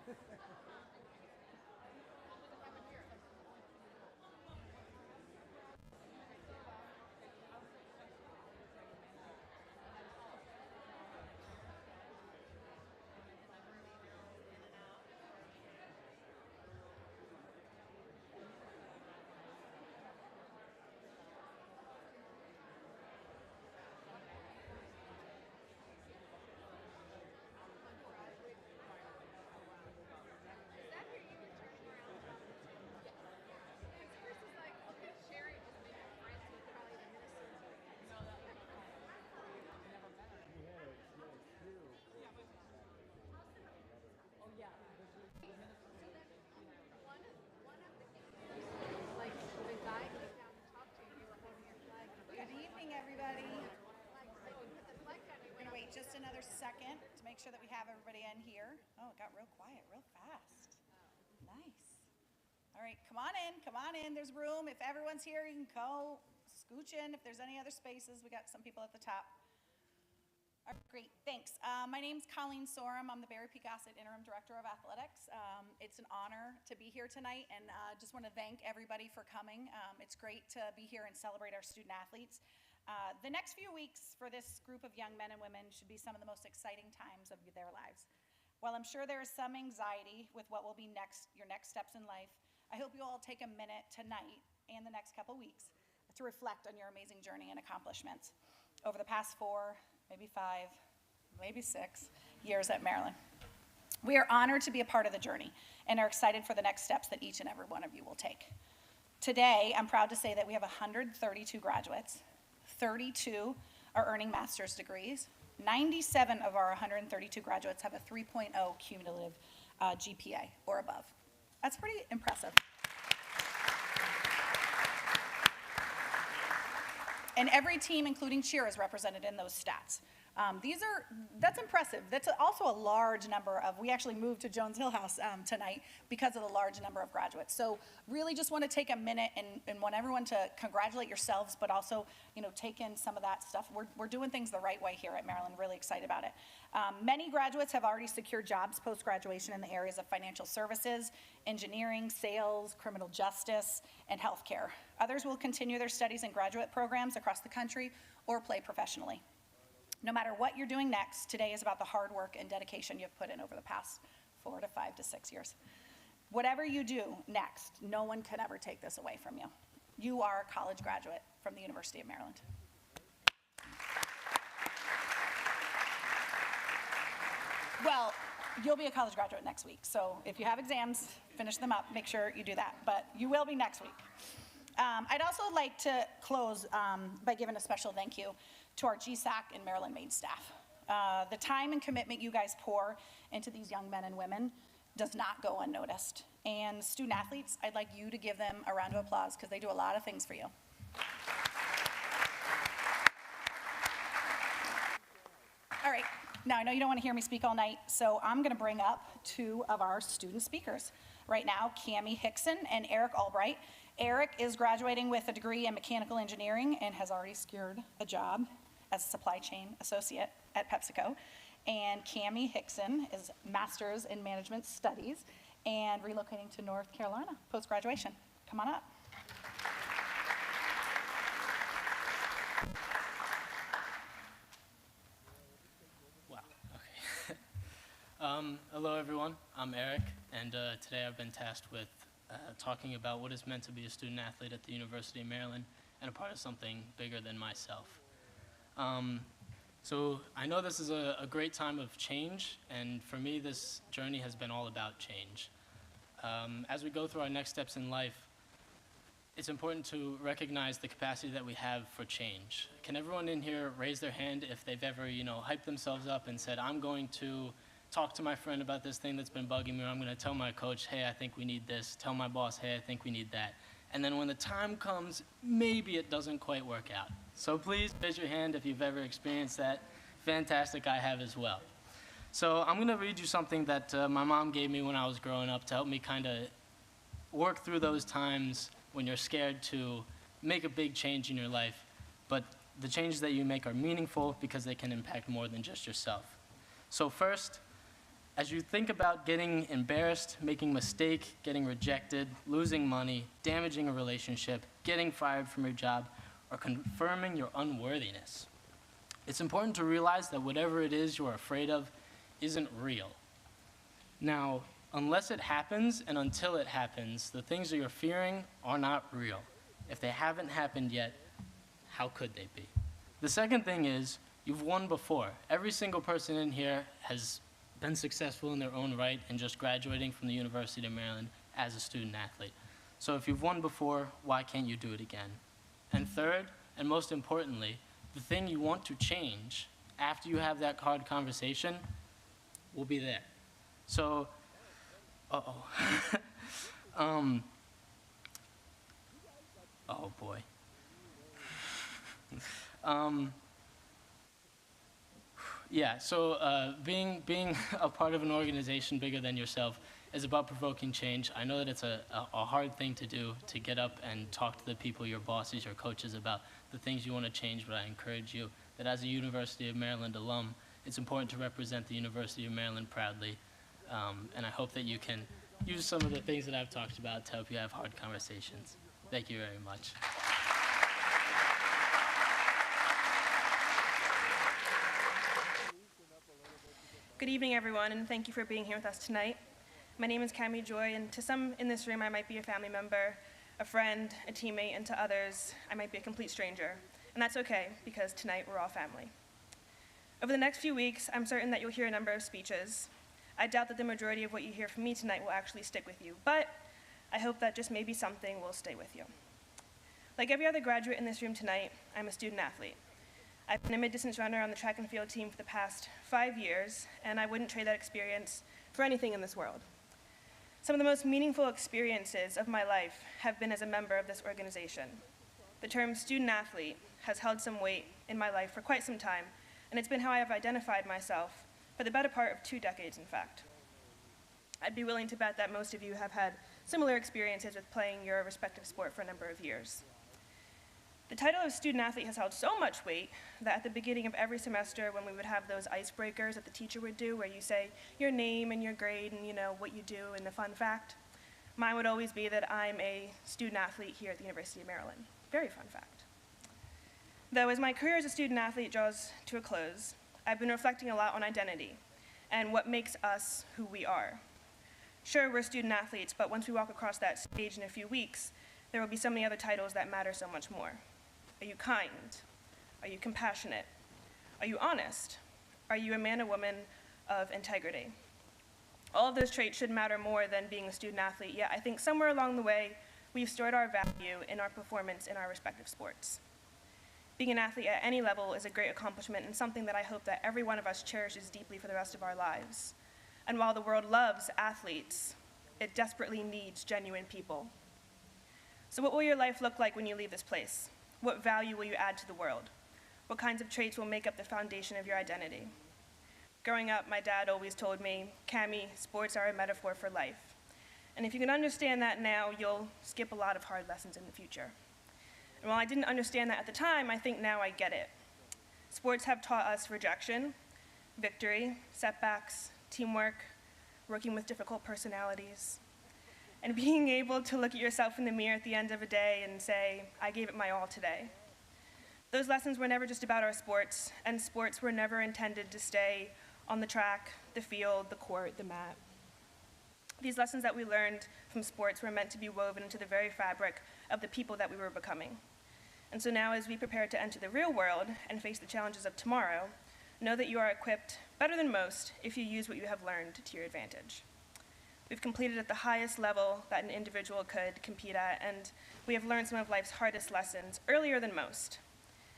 Good evening, everybody. We're going to wait just another second to make sure that we have everybody in here. Oh, it got real quiet real fast. Nice. All right, come on in, come on in. There's room. If everyone's here, you can go scooch in. If there's any other spaces, we got some people at the top. All right, great, thanks. My name's Colleen Sorum. I'm the Berry P. Gossett Interim Director of Athletics. It's an honor to be here tonight, and just want to thank everybody for coming. It's great to be here and celebrate our student athletes. The next few weeks for this group of young men and women should be some of the most exciting times of their lives. While I'm sure there is some anxiety with what will be your next steps in life, I hope you all take a minute tonight and the next couple weeks to reflect on your amazing journey and accomplishments over the past 4, maybe 5, maybe 6 years at Maryland. We are honored to be a part of the journey and are excited for the next steps that each and every one of you will take. Today, I'm proud to say that we have 132 graduates. 32 are earning master's degrees. 97 of our 132 graduates have a 3.0 cumulative GPA or above. That's pretty impressive. And every team, including cheer, is represented in those stats. That's impressive. That's also a large number of, we actually moved to Jones Hill House tonight because of the large number of graduates. So really just want to take a minute and want everyone to congratulate yourselves, but also, take in some of that stuff. We're doing things the right way here at Maryland, really excited about it. Many graduates have already secured jobs post-graduation in the areas of financial services, engineering, sales, criminal justice, and healthcare. Others will continue their studies in graduate programs across the country or play professionally. No matter what you're doing next, today is about the hard work and dedication you've put in over the past 4 to 5 to 6 years. Whatever you do next, no one can ever take this away from you. You are a college graduate from the University of Maryland. Well, you'll be a college graduate next week, so if you have exams, finish them up, make sure you do that, but you will be next week. I'd also like to close by giving a special thank you to our GSAC and Maryland Maid staff. The time and commitment you guys pour into these young men and women does not go unnoticed. And student athletes, I'd like you to give them a round of applause because they do a lot of things for you. All right, now I know you don't want to hear me speak all night, so I'm going to bring up 2 of our student speakers. Right now, Cammy Hixon and Eric Albright. Eric is graduating with a degree in mechanical engineering and has already secured a job as a supply chain associate at PepsiCo. And Cammy Hixon is master's in management studies and relocating to North Carolina post-graduation. Come on up. Wow, okay. Hello everyone, I'm Eric, and today I've been tasked with talking about what it's meant to be a student athlete at the University of Maryland and a part of something bigger than myself. So I know this is a great time of change, and for me this journey has been all about change. As we go through our next steps in life, it's important to recognize the capacity that we have for change. Can everyone in here raise their hand if they've ever, hyped themselves up and said, I'm going to talk to my friend about this thing that's been bugging me, or I'm going to tell my coach, hey, I think we need this, tell my boss, hey, I think we need that. And then when the time comes, maybe it doesn't quite work out. So please raise your hand if you've ever experienced that. Fantastic, I have as well. So I'm going to read you something that my mom gave me when I was growing up to help me kind of work through those times when you're scared to make a big change in your life, but the changes that you make are meaningful because they can impact more than just yourself. So first, As you think about getting embarrassed, making a mistake, getting rejected, losing money, damaging a relationship, getting fired from your job, or confirming your unworthiness, it's important to realize that whatever it is you are afraid of isn't real. Now, unless it happens and until it happens, the things that you're fearing are not real. If they haven't happened yet, how could they be? The second thing is, you've won before. Every single person in here has been successful in their own right and just graduating from the University of Maryland as a student athlete. So if you've won before, why can't you do it again? And third, and most importantly, the thing you want to change after you have that hard conversation will be there. So, oh boy. Yeah, so being a part of an organization bigger than yourself is about provoking change. I know that it's a hard thing to do, to get up and talk to the people, your bosses, your coaches, about the things you want to change, but I encourage you that as a University of Maryland alum, it's important to represent the University of Maryland proudly, and I hope that you can use some of the things that I've talked about to help you have hard conversations. Thank you very much. Good evening, everyone, and thank you for being here with us tonight. My name is Cammy Joy, and to some in this room, I might be a family member, a friend, a teammate, and to others, I might be a complete stranger. And that's okay, because tonight we're all family. Over the next few weeks, I'm certain that you'll hear a number of speeches. I doubt that the majority of what you hear from me tonight will actually stick with you, but I hope that just maybe something will stay with you. Like every other graduate in this room tonight, I'm a student athlete. I've been a mid-distance runner on the track and field team for the past 5 years, and I wouldn't trade that experience for anything in this world. Some of the most meaningful experiences of my life have been as a member of this organization. The term student athlete has held some weight in my life for quite some time, and it's been how I have identified myself for the better part of 2 decades, in fact. I'd be willing to bet that most of you have had similar experiences with playing your respective sport for a number of years. The title of student athlete has held so much weight that at the beginning of every semester, when we would have those icebreakers that the teacher would do, where you say your name and your grade and what you do and the fun fact, mine would always be that I'm a student athlete here at the University of Maryland. Very fun fact. Though as my career as a student athlete draws to a close, I've been reflecting a lot on identity and what makes us who we are. Sure, we're student athletes, but once we walk across that stage in a few weeks, there will be so many other titles that matter so much more. Are you kind? Are you compassionate? Are you honest? Are you a man or woman of integrity? All of those traits should matter more than being a student athlete, yet I think somewhere along the way, we've stored our value in our performance in our respective sports. Being an athlete at any level is a great accomplishment and something that I hope that every one of us cherishes deeply for the rest of our lives. And while the world loves athletes, it desperately needs genuine people. So what will your life look like when you leave this place? What value will you add to the world? What kinds of traits will make up the foundation of your identity? Growing up, my dad always told me, Cammy, sports are a metaphor for life. And if you can understand that now, you'll skip a lot of hard lessons in the future. And while I didn't understand that at the time, I think now I get it. Sports have taught us rejection, victory, setbacks, teamwork, working with difficult personalities, and being able to look at yourself in the mirror at the end of a day and say, I gave it my all today. Those lessons were never just about our sports, and sports were never intended to stay on the track, the field, the court, the mat. These lessons that we learned from sports were meant to be woven into the very fabric of the people that we were becoming. And so now, as we prepare to enter the real world and face the challenges of tomorrow, know that you are equipped better than most if you use what you have learned to your advantage. We've completed at the highest level that an individual could compete at, and we have learned some of life's hardest lessons earlier than most,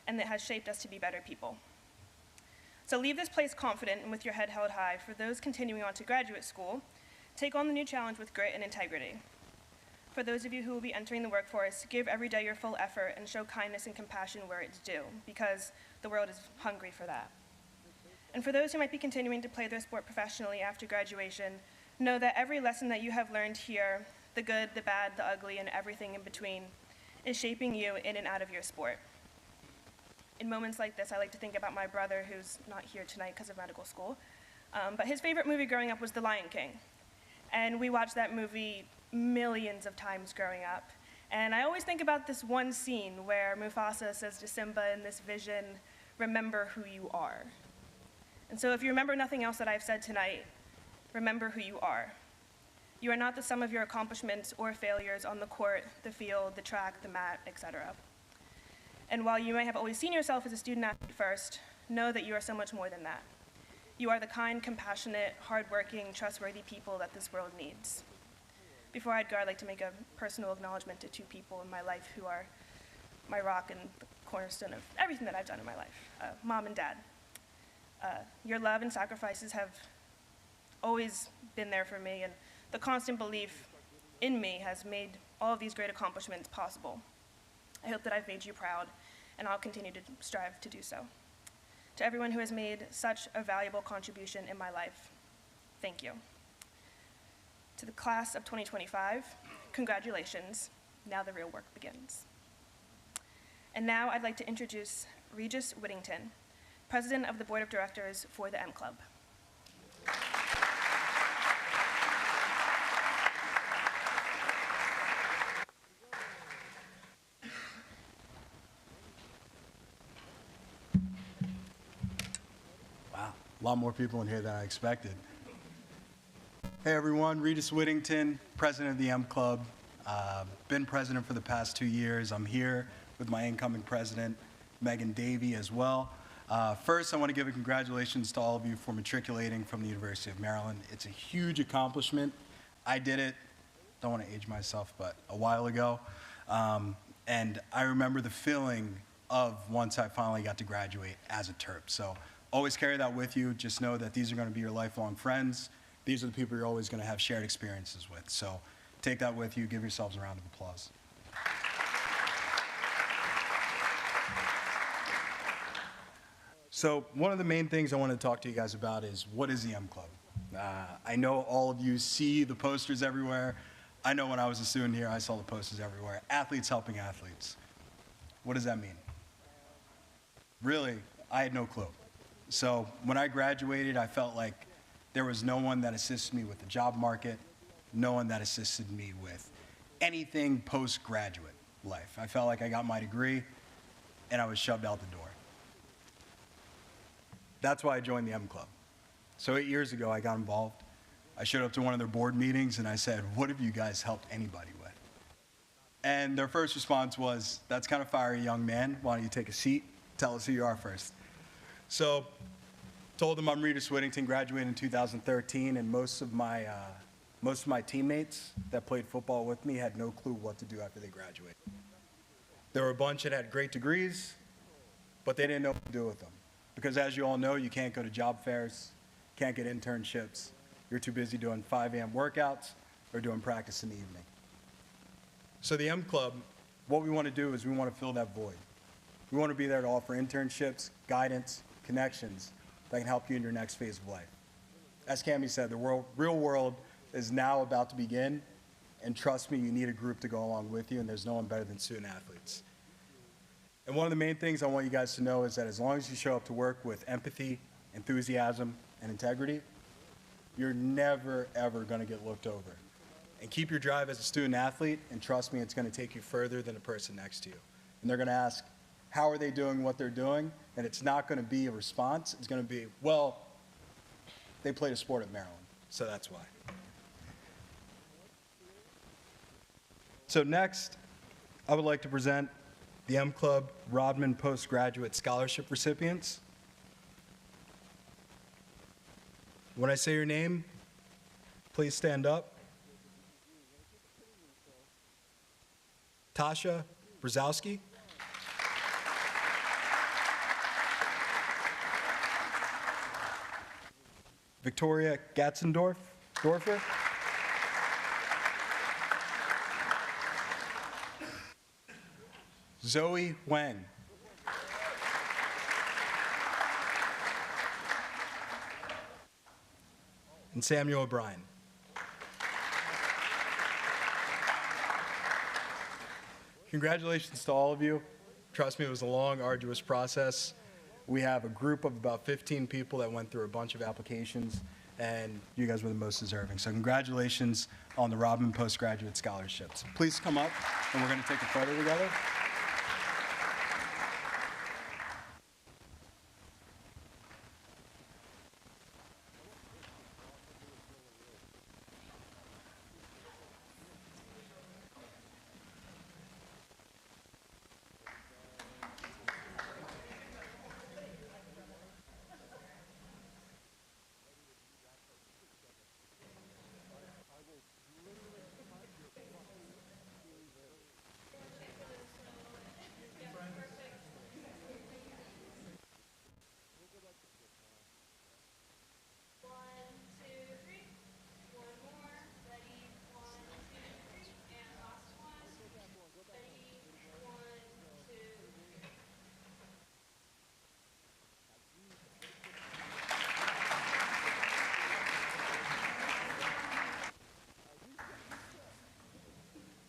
and that has shaped us to be better people. So leave this place confident and with your head held high. For those continuing on to graduate school, take on the new challenge with grit and integrity. For those of you who will be entering the workforce, give every day your full effort and show kindness and compassion where it's due, because the world is hungry for that. And for those who might be continuing to play their sport professionally after graduation, know that every lesson that you have learned here, the good, the bad, the ugly, and everything in between, is shaping you in and out of your sport. In moments like this, I like to think about my brother, who's not here tonight because of medical school. But his favorite movie growing up was The Lion King. And we watched that movie millions of times growing up. And I always think about this one scene where Mufasa says to Simba in this vision, "Remember who you are." And so if you remember nothing else that I've said tonight, remember who you are. You are not the sum of your accomplishments or failures on the court, the field, the track, the mat, etc. And while you may have always seen yourself as a student athlete first, know that you are so much more than that. You are the kind, compassionate, hardworking, trustworthy people that this world needs. Before I'd go, I'd like to make a personal acknowledgement to two people in my life who are my rock and the cornerstone of everything that I've done in my life, Mom and Dad. Your love and sacrifices have always been there for me, and the constant belief in me has made all of these great accomplishments possible. I hope that I've made you proud, and I'll continue to strive to do so. To everyone who has made such a valuable contribution in my life, thank you. To the class of 2025, congratulations. Now the real work begins. And now I'd like to introduce Regis Whittington, President of the Board of Directors for the M Club. Wow, a lot more people in here than I expected. Hey everyone, Regis Whittington, President of the M Club. Been president for the past 2 years. I'm here with my incoming president, Megan Davey, as well. First, I want to give a congratulations to all of you for matriculating from the University of Maryland. It's a huge accomplishment. I did it, don't want to age myself, but a while ago. And I remember the feeling of once I finally got to graduate as a Terp. So always carry that with you. Just know that these are going to be your lifelong friends. These are the people you're always going to have shared experiences with. So take that with you. Give yourselves a round of applause. So one of the main things I want to talk to you guys about is, what is the M Club? I know all of you see the posters everywhere. I know when I was a student here, I saw the posters everywhere. Athletes helping athletes. What does that mean? Really, I had no clue. So when I graduated, I felt like there was no one that assisted me with the job market, no one that assisted me with anything postgraduate life. I felt like I got my degree and I was shoved out the door. That's why I joined the M Club. So 8 years ago, I got involved. I showed up to one of their board meetings and I said, "What have you guys helped anybody with?" And their first response was, "That's kind of fiery, young man. Why don't you take a seat? Tell us who you are first." So told them I'm Regis Whittington, graduated in 2013, and most of my teammates that played football with me had no clue what to do after they graduated. There were a bunch that had great degrees, but they didn't know what to do with them. Because as you all know, you can't go to job fairs, can't get internships. You're too busy doing 5 a.m. workouts or doing practice in the evening. So the M Club, what we want to do is we want to fill that void. We want to be there to offer internships, guidance, connections that can help you in your next phase of life. As Cammy said, the real world is now about to begin, and trust me, you need a group to go along with you, and there's no one better than student athletes. And one of the main things I want you guys to know is that as long as you show up to work with empathy, enthusiasm, and integrity, you're never, ever going to get looked over. And keep your drive as a student athlete, and trust me, it's going to take you further than the person next to you. And they're going to ask, how are they doing what they're doing? And it's not going to be a response. It's going to be, well, they played a sport at Maryland, so that's why. So next, I would like to present the M Club Rodman Postgraduate Scholarship recipients. When I say your name, please stand up. Tasha Brzezowski. Victoria Gatzendorfer. Zoe Wong. And Samuel O'Brien. Congratulations to all of you. Trust me, it was a long, arduous process. we have a group of about 15 people that went through a bunch of applications, and you guys were the most deserving. So congratulations on the Robin Postgraduate Scholarships. Please come up, and we're going to take a photo together.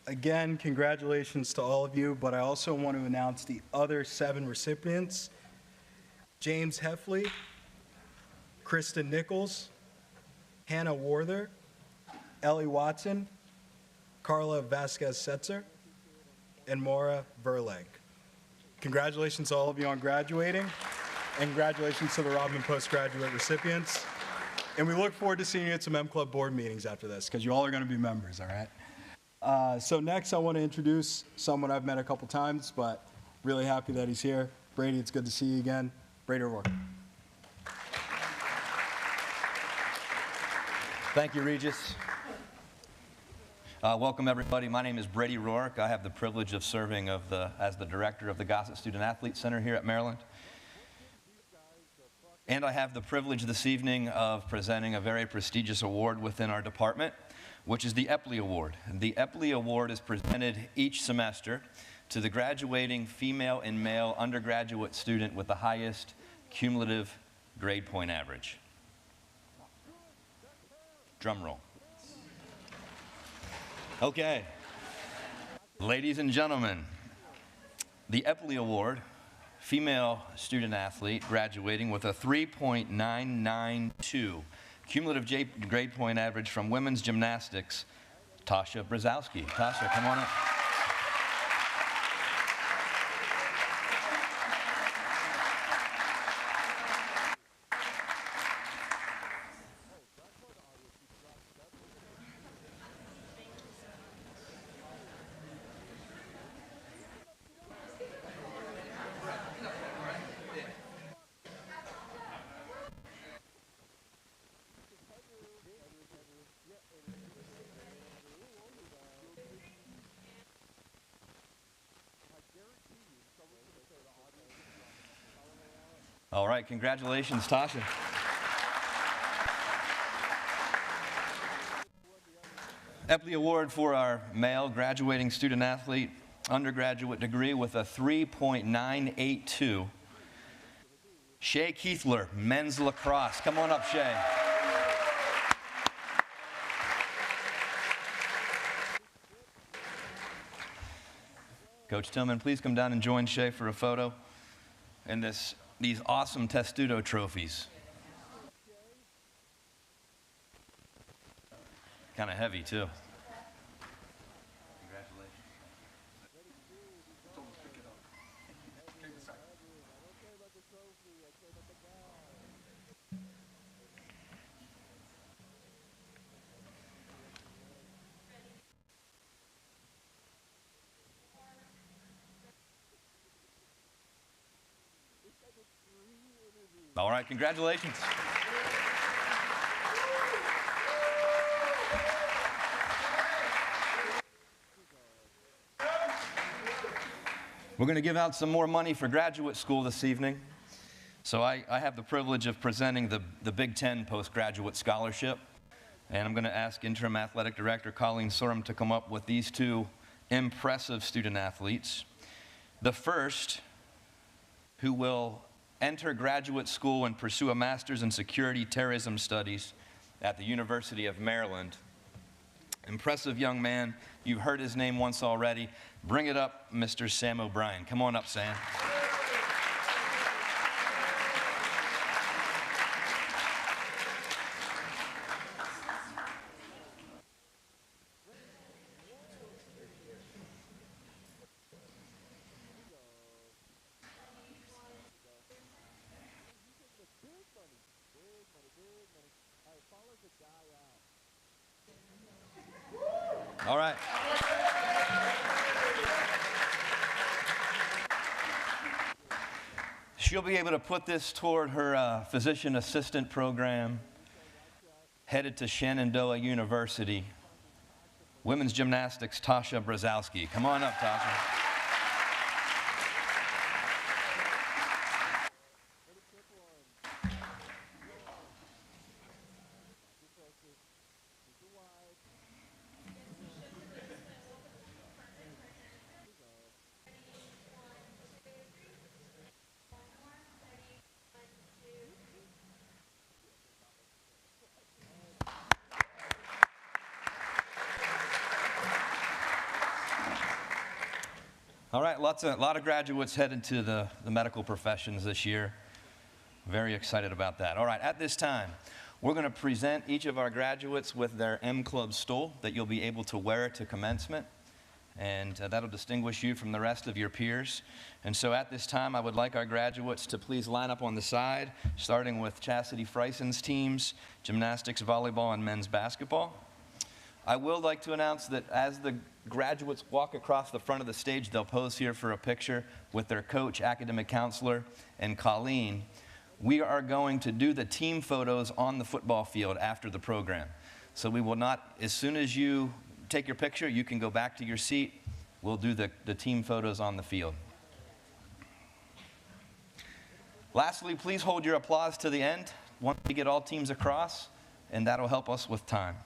Again, congratulations to all of you, but I also want to announce the other 7 recipients: James Heffley, Kristen Nichols, Hannah Warther, Ellie Watson, Carla Vasquez-Setzer, and Maura Verleg. Congratulations to all of you on graduating, and congratulations to the Robin Postgraduate recipients. And we look forward to seeing you at some M Club board meetings after this, because you all are going to be members, all right? So next, I want to introduce someone I've met a couple times, but really happy that he's here. Brady, it's good to see you again. Brady O'Rourke. Thank you, Regis. Welcome, everybody. My name is Brady Rourke. I have the privilege of serving as the director of the Gossett Student Athlete Center here at Maryland. And I have the privilege this evening of presenting a very prestigious award within our department, which is the Epley Award. The Epley Award is presented each semester to the graduating female and male undergraduate student with the highest cumulative grade point average. Drum roll. Okay. Ladies and gentlemen, the Epley Award, female student athlete graduating with a 3.992 cumulative grade point average from women's gymnastics, Tasha Brzezowski. Tasha, come on up. All right, congratulations, Tasha. Epley Award for our male graduating student athlete, undergraduate degree with a 3.982. Shay Keithler, men's lacrosse. Come on up, Shay. Coach Tillman, please come down and join Shay for a photo. And these awesome Testudo trophies. Kind of heavy, too. Congratulations. All right, congratulations. We're going to give out some more money for graduate school this evening. So I have the privilege of presenting the Big Ten Postgraduate Scholarship. And I'm going to ask Interim Athletic Director Colleen Sorum to come up with these 2 impressive student athletes. The first, who will enter graduate school and pursue a master's in security terrorism studies at the University of Maryland. Impressive young man. You've heard his name once already. Bring it up, Mr. Sam O'Brien. Come on up, Sam. All right. She'll be able to put this toward her physician assistant program headed to Shenandoah University. Women's gymnastics, Tasha Brzezowski. Come on up, Tasha. All right, a lot of graduates headed to the medical professions this year. Very excited about that. All right, at this time, we're going to present each of our graduates with their M Club stole that you'll be able to wear to commencement, and that'll distinguish you from the rest of your peers. And so at this time, I would like our graduates to please line up on the side, starting with Chastity Fryson's teams, gymnastics, volleyball, and men's basketball. I will like to announce that as the graduates walk across the front of the stage, they'll pose here for a picture with their coach, academic counselor, and Colleen. We are going to do the team photos on the football field after the program. So we will not, as soon as you take your picture, you can go back to your seat. We'll do the team photos on the field. Lastly, please hold your applause to the end once we get all teams across, and that'll help us with time.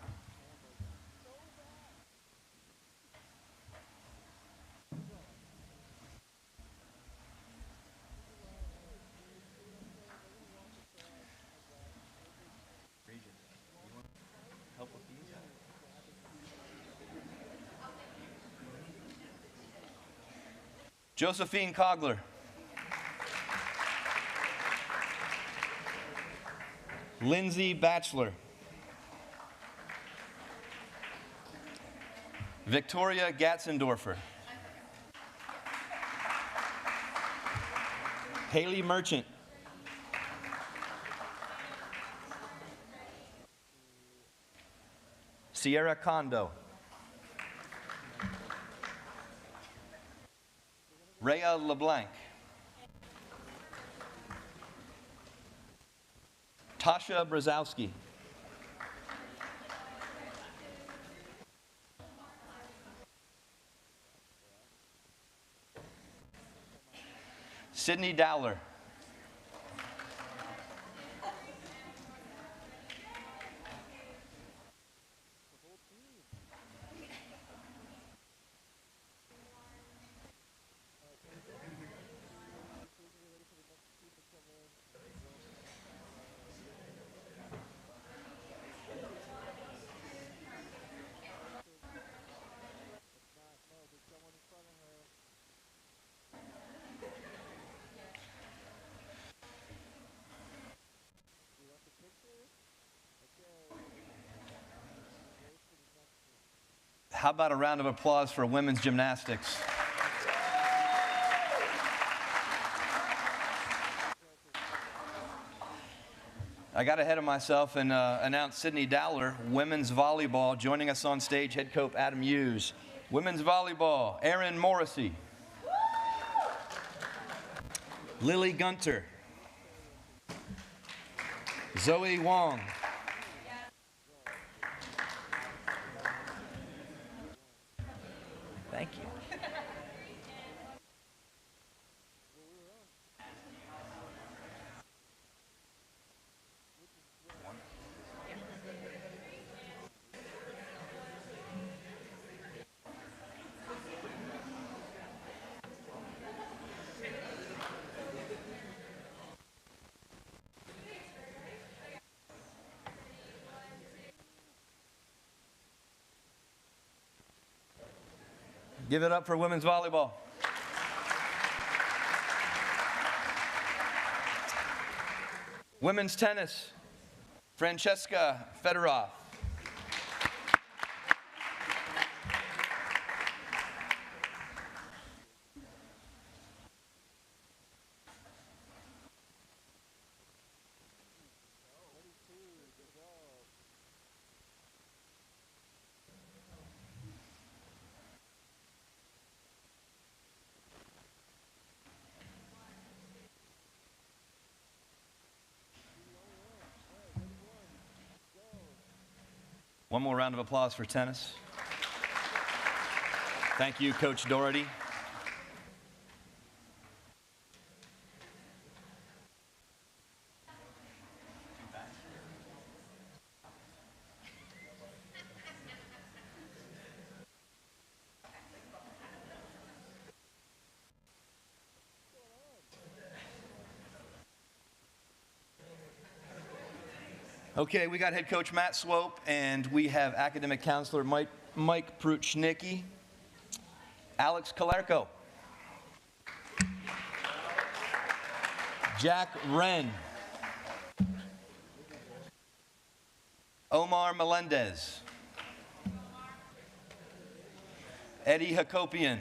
Josephine Cogler. Lindsay Batchelor. Victoria Gatzendorfer. Haley Merchant. Sierra Kondo. Rhea LeBlanc. Tasha Brzezowski. Sydney Dowler. How about a round of applause for women's gymnastics? I got ahead of myself and announced Sydney Dowler, women's volleyball. Joining us on stage, head coach Adam Hughes. Women's volleyball, Erin Morrissey. Lily Gunter. Zoe Wong. Thank you. Give it up for women's volleyball. Women's tennis, Francesca Fedorov. One more round of applause for tennis. Thank you, Coach Doherty. Okay, we got head coach Matt Swope, and we have academic counselor Mike Pruchnicki, Alex Kalerko, Jack Wren, Omar Melendez, Eddie Hakopian,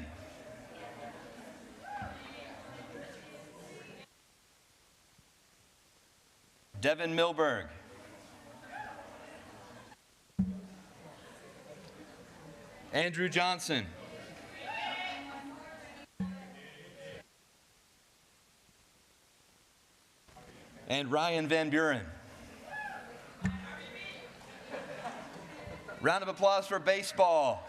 Devin Milberg, Andrew Johnson, and Ryan Van Buren. Round of applause for baseball.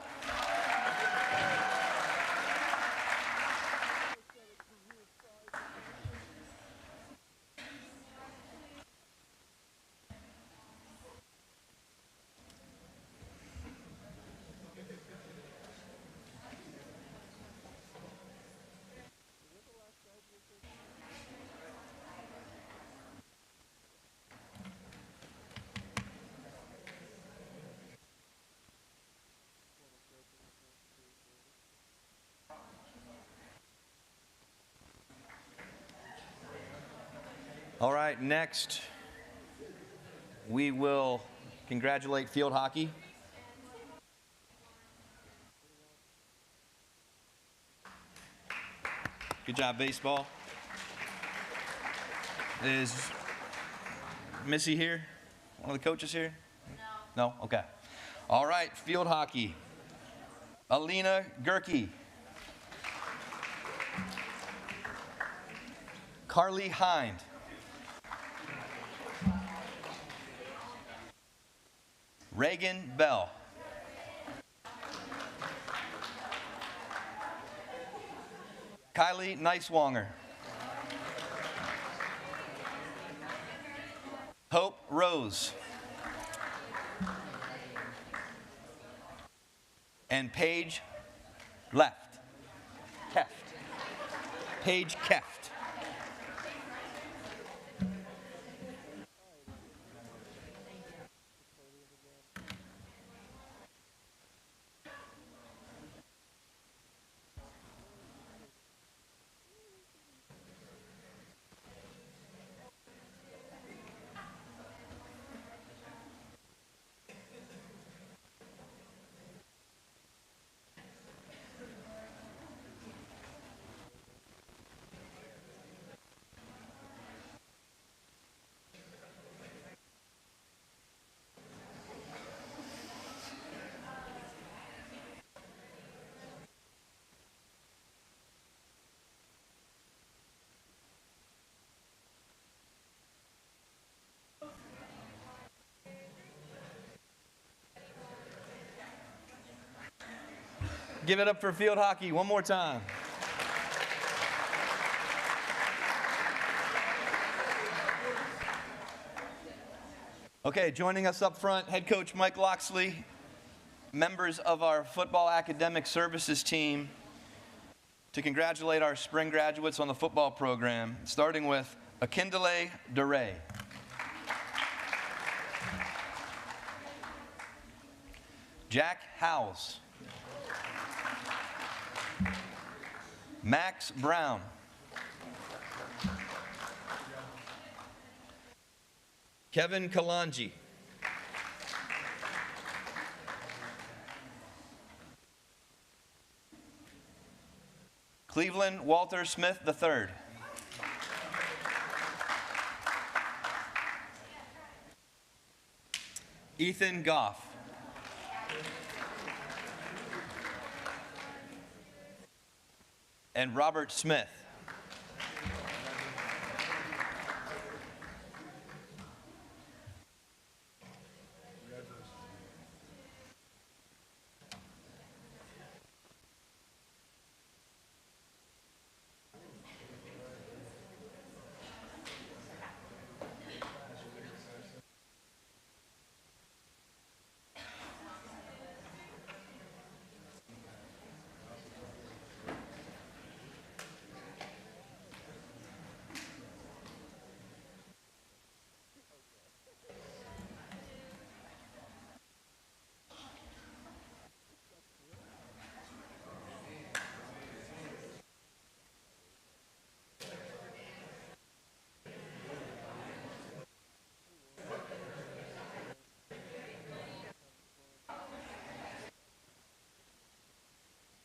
All right, next we will congratulate field hockey. Good job, baseball. Is Missy here? One of the coaches here? No. No? Okay. All right, field hockey. Alina Gerke. Carly Hind. Reagan Bell. Kylie Neiswanger. Hope Rose. And Paige Keft. Paige Keft. Give it up for field hockey one more time. Okay, joining us up front, head coach Mike Loxley, members of our football academic services team, to congratulate our spring graduates on the football program, starting with Akindele DeRay. Jack Howes. Max Brown. Kevin Kalanji. Cleveland Walter Smith III. Ethan Goff. And Robert Smith.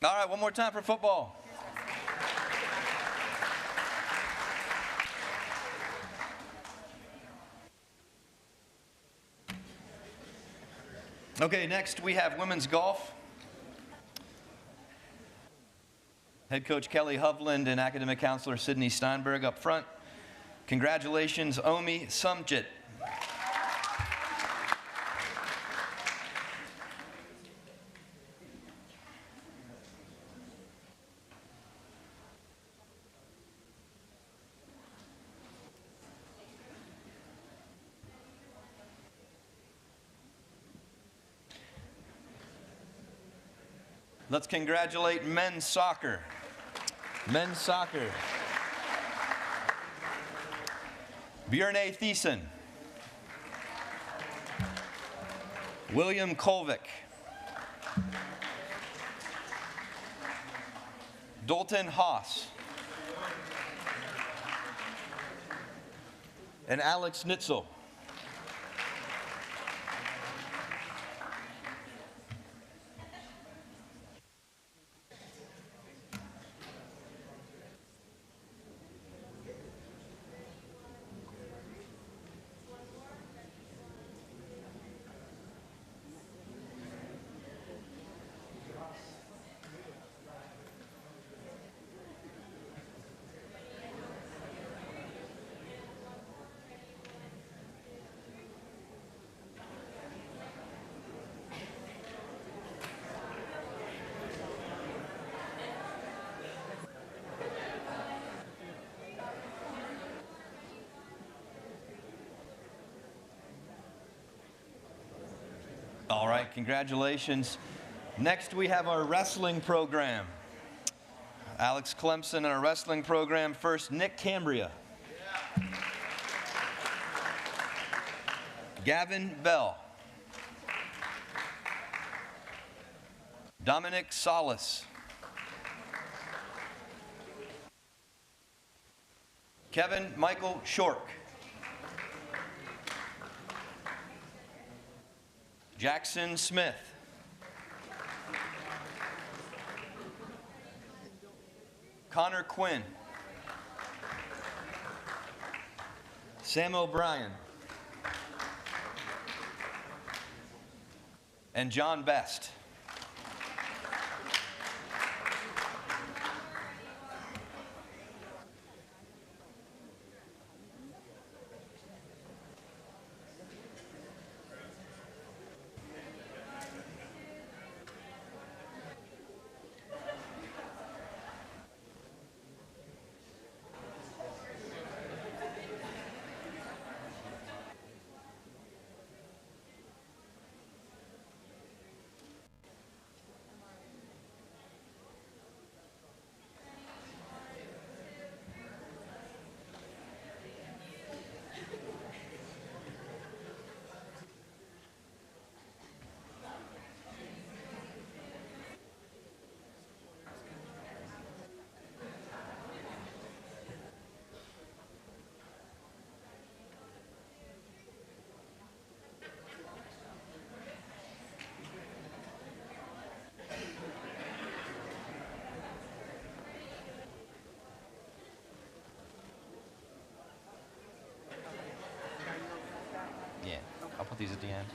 All right, one more time for football. Okay, next we have women's golf. Head coach Kelly Hovland and academic counselor Sydney Steinberg up front. Congratulations, Omi Sumjit. Let's congratulate men's soccer. Men's soccer. Bjørne Thiessen. William Kolvik. Dalton Haas. And Alex Nitzel. All right, congratulations. Next, we have our wrestling program. Alex Clemson in our wrestling program. First, Nick Cambria. Gavin Bell. Dominic Solis. Kevin Michael Shork. Jackson Smith. Connor Quinn. Sam O'Brien. And John Best. Yeah, I'll put these at the end.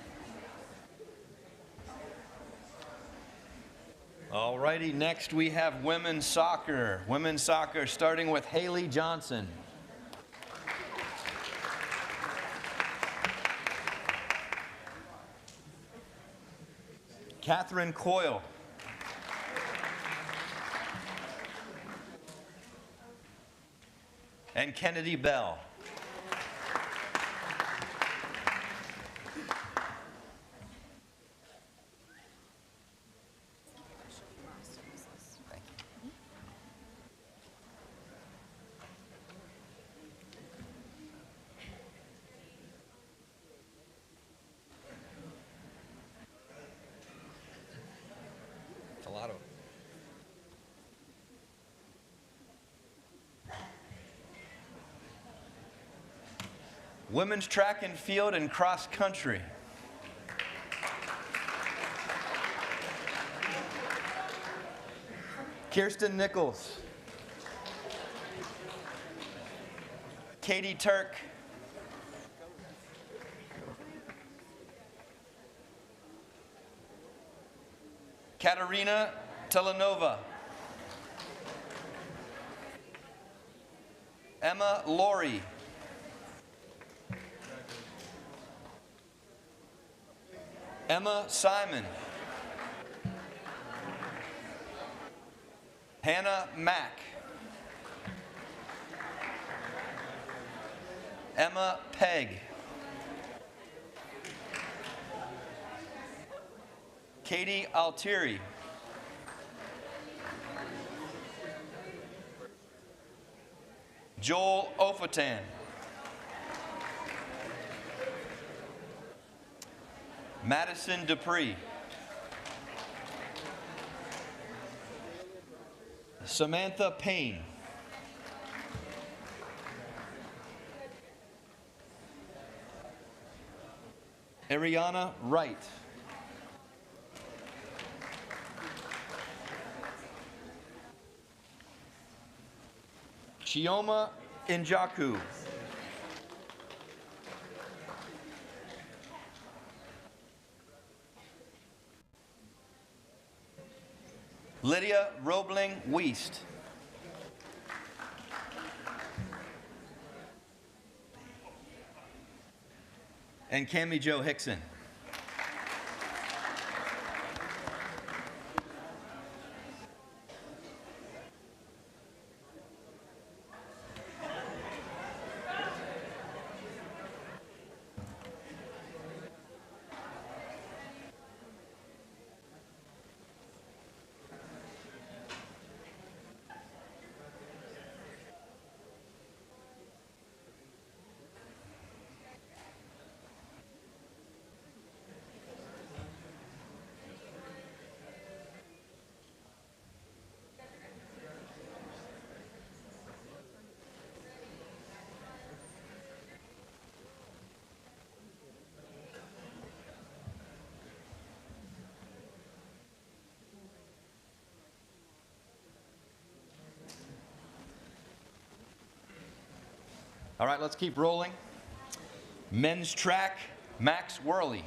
All righty, next we have women's soccer. Women's soccer starting with Haley Johnson. Catherine Coyle. And Kennedy Bell. A lot of them. Women's track and field and cross country. Kirsten Nichols. Katie Turk. Katerina Telenova. Emma Laurie. Emma Simon. Hannah Mack. Emma Pegg. Katie Altieri. Joel Ofotan. Madison Dupree. Samantha Payne. Ariana Wright. Chioma Injaku. Lydia Roebling Wiest. And Cammy Hixon. All right, let's keep rolling. Men's track, Max Worley.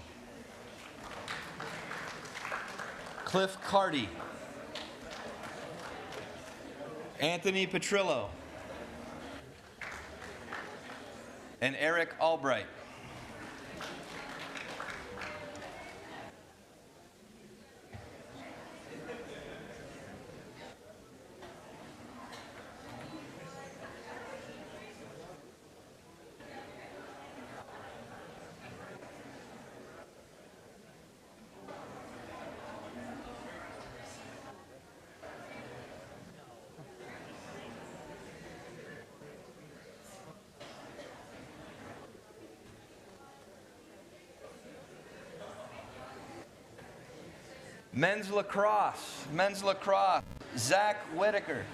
Cliff Carty. Anthony Petrillo. And Eric Albright. Men's lacrosse, Zach Whitaker,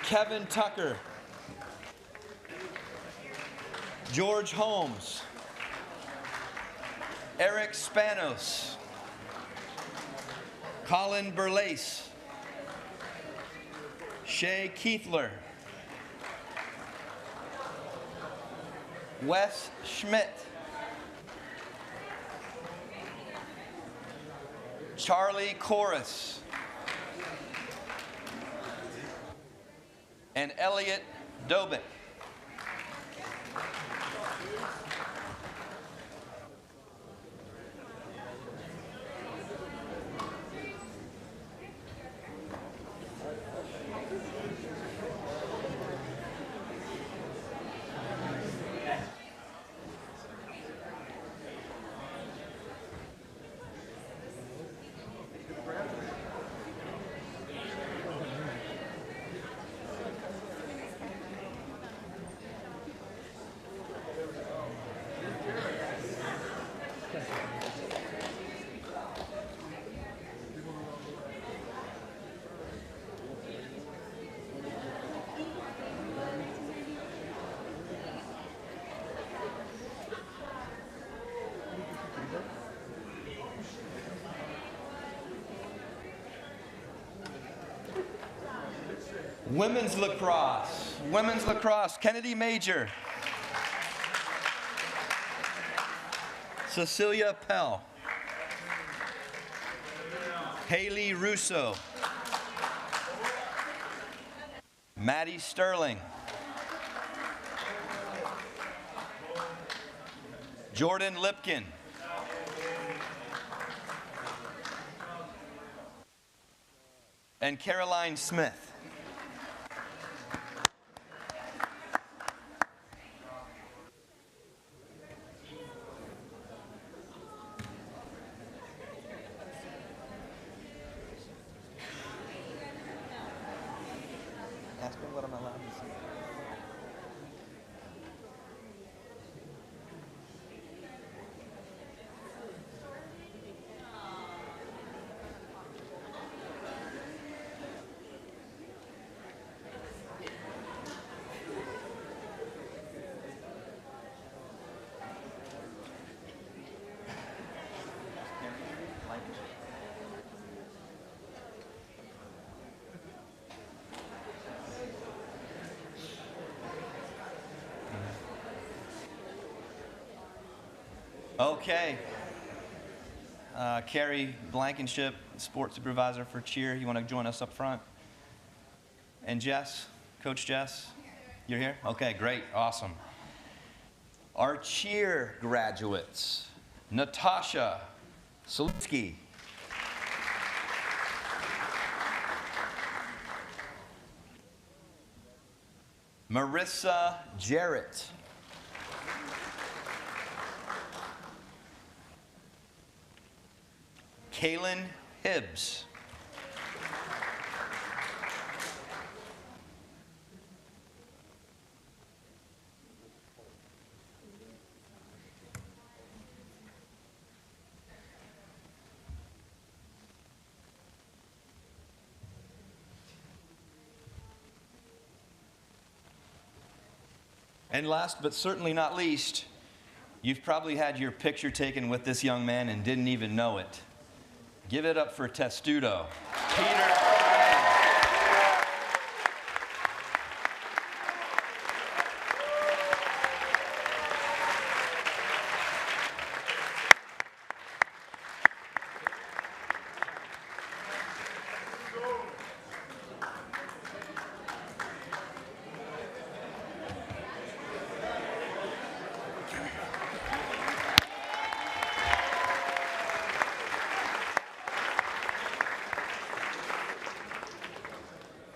Kevin Tucker, George Holmes, Eric Spanos, Colin Burlace, Shay Keithler, Wes Schmidt, Charlie Corus, and Elliot Dobick. Women's lacrosse. Women's lacrosse, Kennedy Major. Cecilia Pell. Haley Russo. Maddie Sterling. Jordan Lipkin. And Caroline Smith. Ask me what I'm allowed to say. Okay. Carrie Blankenship, sports supervisor for cheer. You want to join us up front? And Jess, Coach Jess, you're here? Okay, great, awesome. Our cheer graduates, Natasha Slutsky. Marissa Jarrett. Kaylin Hibbs. And last but certainly not least, you've probably had your picture taken with this young man and didn't even know it. Give it up for Testudo, Peter.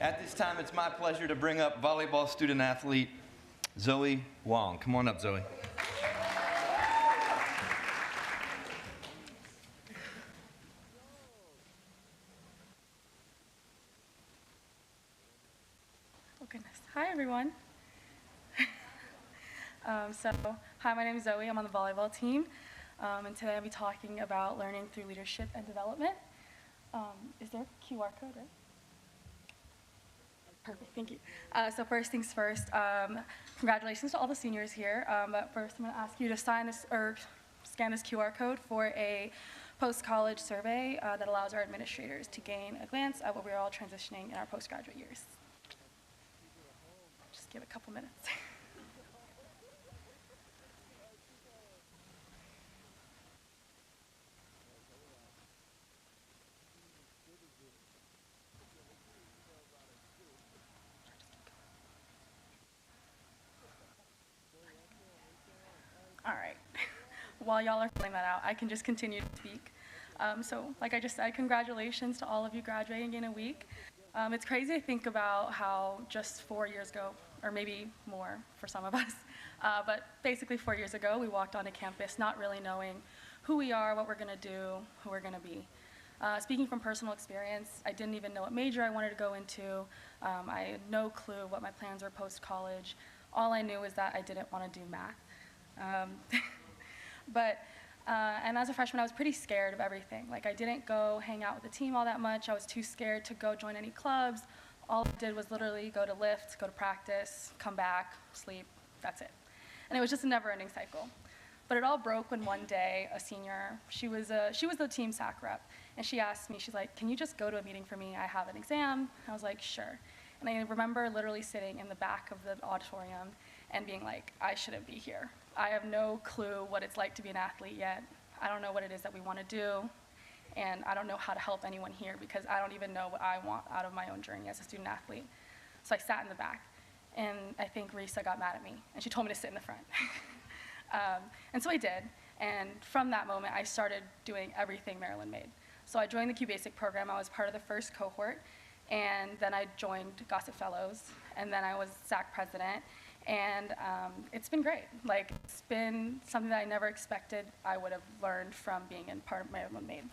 At this time, it's my pleasure to bring up volleyball student athlete Zoe Wong. Come on up, Zoe. Oh goodness. Hi everyone. Hi, my name is Zoe. I'm on the volleyball team. And today I'll be talking about learning through leadership and development. Is there a QR code, right? Perfect, thank you. So first things first, congratulations to all the seniors here. But first I'm gonna ask you to sign this or scan this QR code for a post-college survey that allows our administrators to gain a glance at what we're all transitioning in our postgraduate years. Just give it a couple minutes. All right. While y'all are filling that out, I can just continue to speak. So like I just said, congratulations to all of you graduating in a week. It's crazy to think about how just 4 years ago, or maybe more for some of us, but basically 4 years ago, we walked onto campus not really knowing who we are, what we're gonna do, who we're gonna be. Speaking from personal experience, I didn't even know what major I wanted to go into. I had no clue what my plans were post-college. All I knew was that I didn't want to do math. And as a freshman, I was pretty scared of everything. Like, I didn't go hang out with the team all that much. I was too scared to go join any clubs. All I did was literally go to lift, go to practice, come back, sleep, that's it. And it was just a never-ending cycle. But it all broke when one day a senior, she was the team SAC rep, and she asked me, she's like, can you just go to a meeting for me? I have an exam. I was like, sure. And I remember literally sitting in the back of the auditorium and being like, I shouldn't be here. I have no clue what it's like to be an athlete yet. I don't know what it is that we want to do, and I don't know how to help anyone here because I don't even know what I want out of my own journey as a student athlete. So I sat in the back, and I think Risa got mad at me, and she told me to sit in the front. And so I did, and from that moment, I started doing everything Maryland made. So I joined the Q Basic program. I was part of the first cohort, and then I joined Gossip Fellows, and then I was SAC president, and it's been great. Like, it's been something that I never expected I would have learned from being in part of Maryland Made.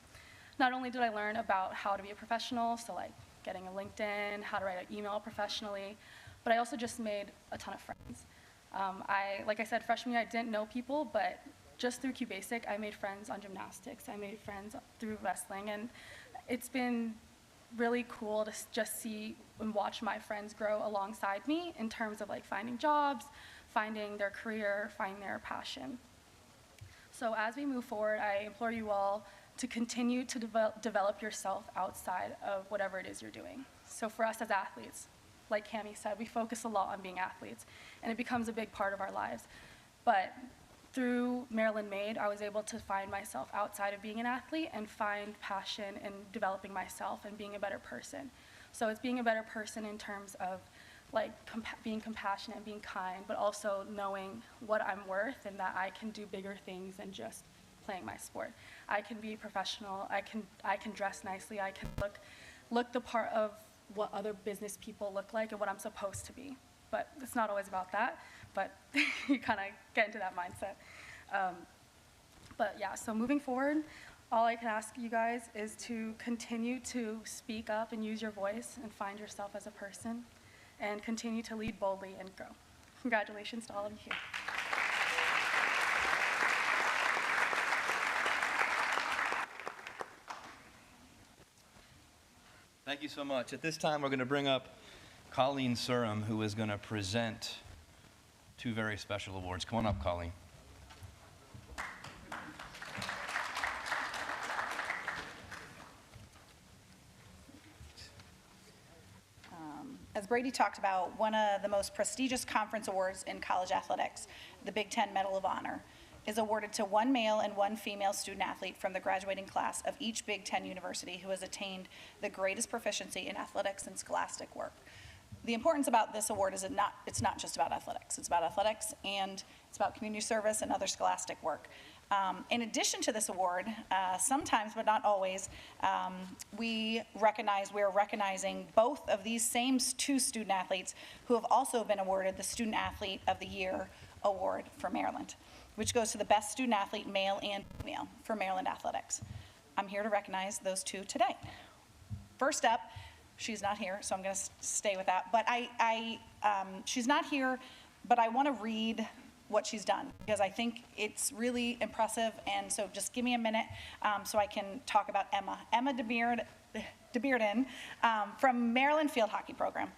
Not only did I learn about how to be a professional, so like getting a LinkedIn, how to write an email professionally, but I also just made a ton of friends. Like I said, freshman year I didn't know people, but just through Q Basic, I made friends on gymnastics. I made friends through wrestling, and it's been really cool to just see and watch my friends grow alongside me in terms of like finding jobs, finding their career, finding their passion. So as we move forward, I implore you all to continue to develop yourself outside of whatever it is you're doing. So for us as athletes, like Cammy said, we focus a lot on being athletes, and it becomes a big part of our lives. But through Maryland Made, I was able to find myself outside of being an athlete and find passion in developing myself and being a better person. So it's being a better person in terms of like being compassionate and being kind, but also knowing what I'm worth and that I can do bigger things than just playing my sport. I can be professional, I can dress nicely, I can look the part of what other business people look like and what I'm supposed to be. But it's not always about that, but you kind of get into that mindset. But yeah, so moving forward, all I can ask you guys is to continue to speak up and use your voice and find yourself as a person and continue to lead boldly and grow. Congratulations to all of you here. Thank you so much. At this time, we're going to bring up Colleen Surham, who is going to present two very special awards. Come on up, Colleen. As Brady talked about, one of the most prestigious conference awards in college athletics, the Big Ten Medal of Honor, is awarded to one male and one female student athlete from the graduating class of each Big Ten university who has attained the greatest proficiency in athletics and scholastic work. The importance about this award is it's not just about athletics. It's about athletics and it's about community service and other scholastic work. In addition to this award, sometimes but not always, we're recognizing both of these same two student athletes who have also been awarded the Student Athlete of the Year award for Maryland, which goes to the best student athlete, male and female, for Maryland athletics. I'm here to recognize those two today. First up, she's not here, so I'm going to stay with that. But she's not here, but I want to read what she's done because I think it's really impressive. And so just give me a minute so I can talk about Emma. Emma DeBearden from Maryland Field Hockey Program.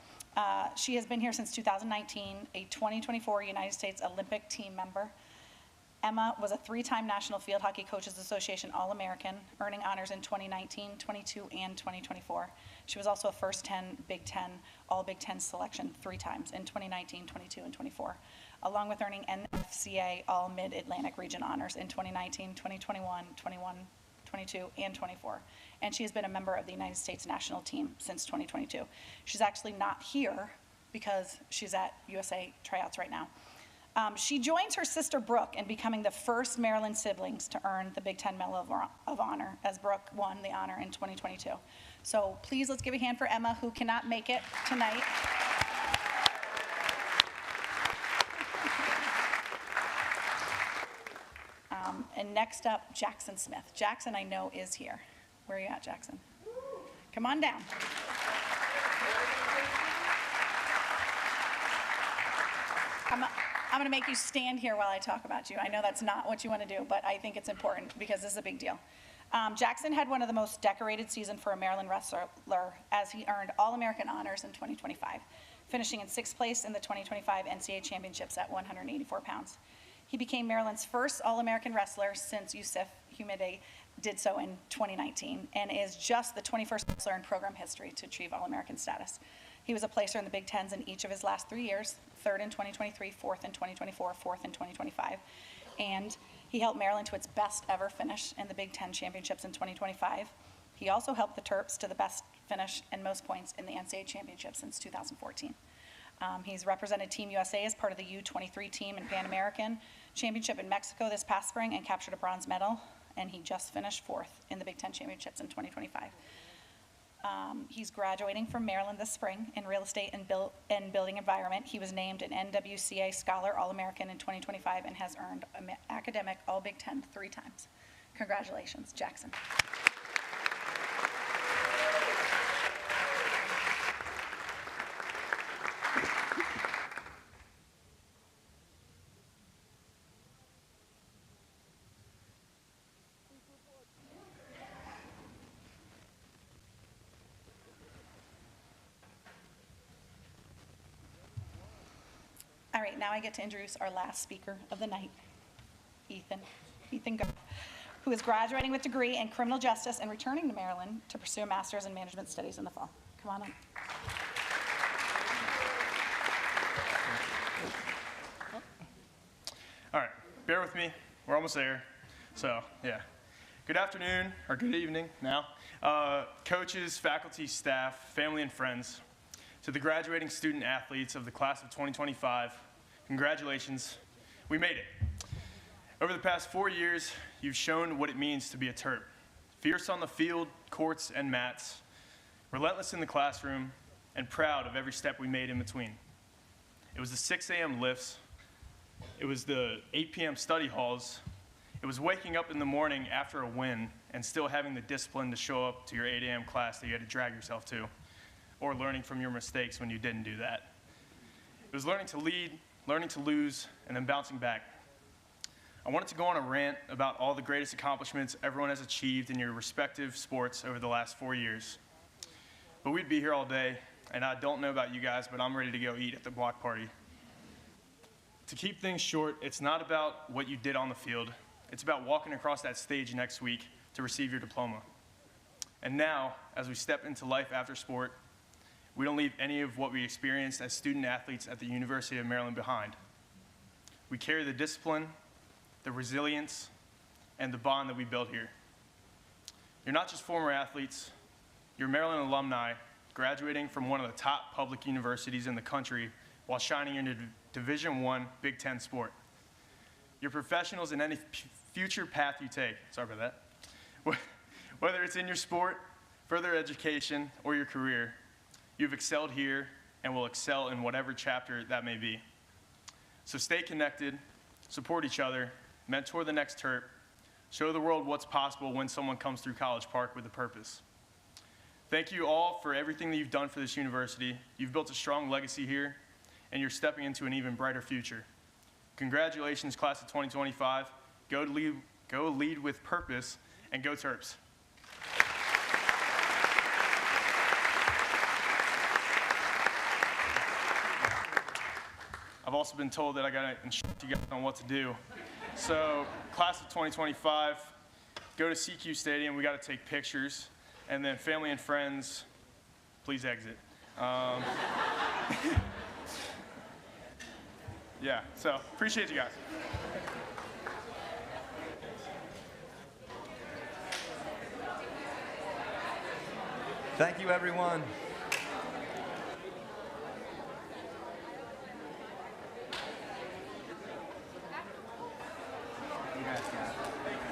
She has been here since 2019, a 2024 United States Olympic team member. Emma was a three-time National Field Hockey Coaches Association All-American, earning honors in 2019, 22, and 2024. She was also a first 10 Big Ten, All Big Ten selection 3 times in 2019, 22, and 24, along with earning NFCA All Mid-Atlantic Region honors in 2019, 2021, 21, 22, and 24. And she has been a member of the United States national team since 2022. She's actually not here because she's at USA tryouts right now. She joins her sister Brooke in becoming the first Maryland siblings to earn the Big Ten Medal of Honor, as Brooke won the honor in 2022. So please, let's give a hand for Emma, who cannot make it tonight. And next up, Jackson Smith. Jackson, I know, is here. Where are you at, Jackson? Come on down. I'm going to make you stand here while I talk about you. I know that's not what you want to do, but I think it's important because this is a big deal. Jackson had one of the most decorated seasons for a Maryland wrestler as he earned All-American honors in 2025, finishing in 6th place in the 2025 NCAA Championships at 184 pounds. He became Maryland's first All-American wrestler since Yusuf Humide did so in 2019 and is just the 21st wrestler in program history to achieve All-American status. He was a placer in the Big Tens in each of his last 3 years, third in 2023, fourth in 2024, fourth in 2025. And he helped Maryland to its best ever finish in the Big Ten championships in 2025. He also helped the Terps to the best finish and most points in the NCAA championship since 2014. He's represented Team USA as part of the U23 team in Pan American Championship in Mexico this past spring and captured a bronze medal, and he just finished fourth in the Big Ten championships in 2025. He's graduating from Maryland this spring in real estate and building environment. He was named an NWCA Scholar All-American in 2025 and has earned academic All-Big Ten 3 times. Congratulations, Jackson. All right, now I get to introduce our last speaker of the night, Ethan Goff, who is graduating with a degree in criminal justice and returning to Maryland to pursue a master's in management studies in the fall. Come on up. All right, bear with me. We're almost there. So, yeah. Good afternoon, or good evening now. Coaches, faculty, staff, family, and friends. To the graduating student athletes of the class of 2025, congratulations, we made it. Over the past 4 years, you've shown what it means to be a Terp. Fierce on the field, courts, and mats, relentless in the classroom, and proud of every step we made in between. It was the 6 a.m. lifts, it was the 8 p.m. study halls, it was waking up in the morning after a win and still having the discipline to show up to your 8 a.m. class that you had to drag yourself to, or learning from your mistakes when you didn't do that. It was learning to lead, learning to lose, and then bouncing back. I wanted to go on a rant about all the greatest accomplishments everyone has achieved in your respective sports over the last 4 years. But we'd be here all day, and I don't know about you guys, but I'm ready to go eat at the block party. To keep things short, it's not about what you did on the field. It's about walking across that stage next week to receive your diploma. And now, as we step into life after sport, we don't leave any of what we experienced as student athletes at the University of Maryland behind. We carry the discipline, the resilience, and the bond that we built here. You're not just former athletes, you're Maryland alumni graduating from one of the top public universities in the country while shining in a Division I Big Ten sport. You're professionals in any future path you take. Sorry about that. Whether it's in your sport, further education, or your career, you've excelled here and will excel in whatever chapter that may be. So stay connected, support each other, mentor the next Terp, show the world what's possible when someone comes through College Park with a purpose. Thank you all for everything that you've done for this university. You've built a strong legacy here, and you're stepping into an even brighter future. Congratulations, class of 2025. Go lead with purpose, and go Terps. I've also been told that I gotta instruct you guys on what to do. So, class of 2025, go to CQ Stadium, we gotta take pictures, and then family and friends, please exit. Yeah, so appreciate you guys. Thank you, everyone. You guys got it.